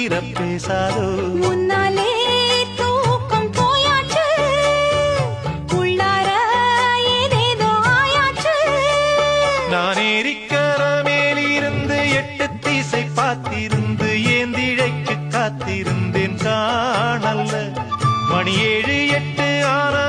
தீர பேசாதோ முன்னாலே தூக்கம் போயாச்சு உள்ளார ஏதேதோ ஆயாச்சு நான் ஏரிக்கர மேலிருந்து 8 திசை பார்த்திருந்து ஏந்திழைக்கு காத்திருந்தேன் காணல்ல மணி 7 8 ஆன